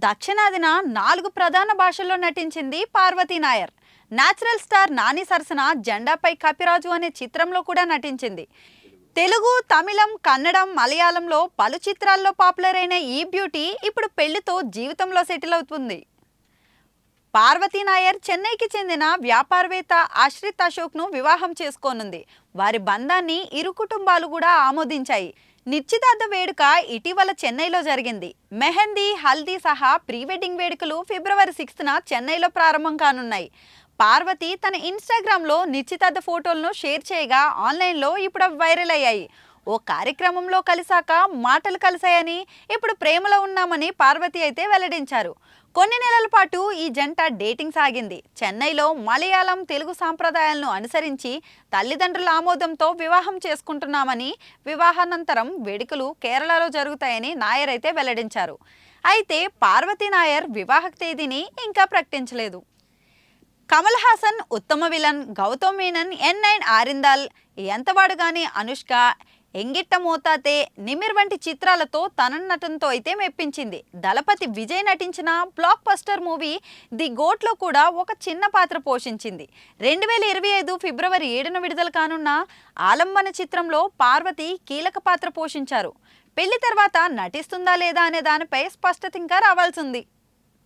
దక్షిణాదిన 4 ప్రధాన భాషల్లో నటించింది పార్వతీ నాయర్. నేచురల్ స్టార్ నాని సరసన జెండాపై కపిరాజు అనే చిత్రంలో కూడా నటించింది. తెలుగు, తమిళం, కన్నడం, మలయాళంలో పలు చిత్రాల్లో పాపులర్ అయిన ఈ బ్యూటీ ఇప్పుడు పెళ్లితో జీవితంలో సెటిల్ అవుతుంది. పార్వతీ నాయర్ చెన్నైకి చెందిన వ్యాపారవేత్త ఆశ్రిత్ అశోక్ను వివాహం చేసుకోనుంది. వారి బంధాన్ని ఇరు కుటుంబాలు కూడా ఆమోదించాయి. నిశ్చితార్థ వేడుక ఇటీవల చెన్నైలో జరిగింది. మెహందీ, హల్దీ సహా ప్రీ వెడ్డింగ్ వేడుకలు ఫిబ్రవరి 6న చెన్నైలో ప్రారంభం కానున్నాయి. పార్వతి తన ఇన్స్టాగ్రామ్లో నిశ్చితార్థ ఫోటోలను షేర్ చేయగా ఆన్లైన్లో ఇప్పుడు అవి వైరల్ అయ్యాయి. ఓ కార్యక్రమంలో కలిసాక మాటలు కలిశాయని, ఇప్పుడు ప్రేమలో ఉన్నామని పార్వతి అయితే వెల్లడించారు. కొన్ని నెలల పాటు ఈ జంట డేటింగ్ సాగింది. చెన్నైలో మలయాళం, తెలుగు సాంప్రదాయాలను అనుసరించి తల్లిదండ్రుల ఆమోదంతో వివాహం చేసుకుంటున్నామని, వివాహానంతరం వేడుకలు కేరళలో జరుగుతాయని నాయర్ అయితే వెల్లడించారు. అయితే పార్వతీ నాయర్ వివాహ తేదీని ఇంకా ప్రకటించలేదు. కమల్ హాసన్ ఉత్తమ విలన్, గౌతమ్ మీనన్, N9 ఆరిందాల్, ఎంతవాడు గాని అనుష్క, ఎంగిట్ట మోతాతే, నిమిర్ వంటి చిత్రాలతో తన నటనతో అయితే మెప్పించింది. దళపతి విజయ్ నటించిన బ్లాక్ బస్టర్ మూవీ ది గోట్లో కూడా ఒక చిన్న పాత్ర పోషించింది. 2025 ఫిబ్రవరి 7న విడుదల కానున్న ఆలంబన చిత్రంలో పార్వతి కీలక పాత్ర పోషించారు. పెళ్లి తర్వాత నటిస్తుందా లేదా అనే దానిపై స్పష్టత ఇంకా రావాల్సింది.